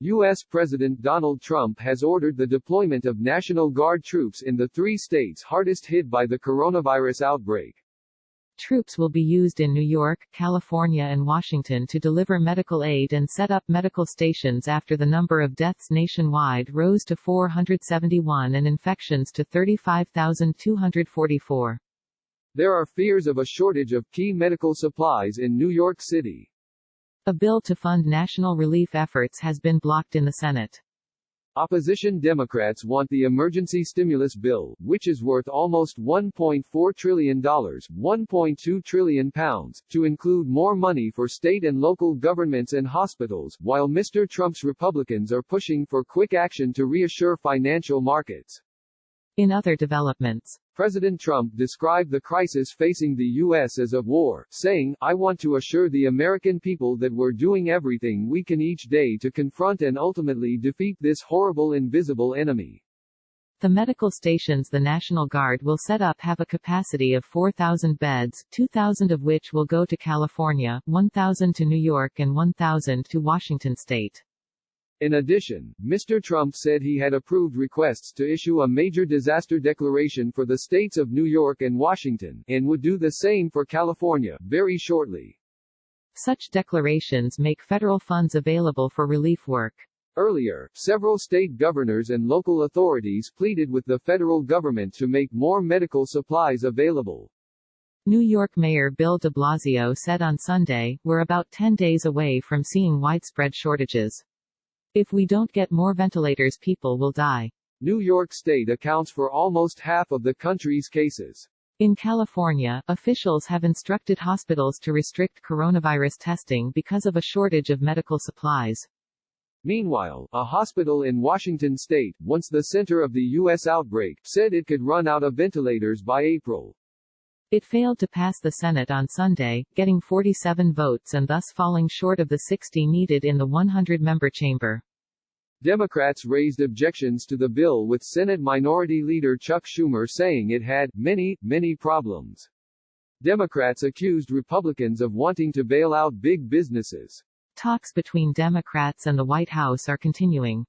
U.S. President Donald Trump has ordered the deployment of National Guard troops in the 3 states hardest hit by the coronavirus outbreak. Troops will be used in New York, California and Washington to deliver medical aid and set up medical stations after the number of deaths nationwide rose to 471 and infections to 35,244. There are fears of a shortage of key medical supplies in New York City. A bill to fund national relief efforts has been blocked in the Senate. Opposition Democrats want the emergency stimulus bill, which is worth almost $1.4 trillion, £1.2 trillion, to include more money for state and local governments and hospitals, while Mr. Trump's Republicans are pushing for quick action to reassure financial markets. In other developments, President Trump described the crisis facing the U.S. as a war, saying, "I want to assure the American people that we're doing everything we can each day to confront and ultimately defeat this horrible invisible enemy." The medical stations the National Guard will set up have a capacity of 4,000 beds, 2,000 of which will go to California, 1,000 to New York and 1,000 to Washington state. In addition, Mr. Trump said he had approved requests to issue a major disaster declaration for the states of New York and Washington, and would do the same for California, very shortly. Such declarations make federal funds available for relief work. Earlier, several state governors and local authorities pleaded with the federal government to make more medical supplies available. New York Mayor Bill de Blasio said on Sunday, "We're about 10 days away from seeing widespread shortages. If we don't get more ventilators, people will die." New York State accounts for almost half of the country's cases. In California, officials have instructed hospitals to restrict coronavirus testing because of a shortage of medical supplies. Meanwhile, a hospital in Washington state, once the center of the U.S. outbreak, said it could run out of ventilators by April. It failed to pass the Senate on Sunday, getting 47 votes and thus falling short of the 60 needed in the 100-member chamber. Democrats raised objections to the bill, with Senate Minority Leader Chuck Schumer saying it had many problems. Democrats accused Republicans of wanting to bail out big businesses. Talks between Democrats and the White House are continuing.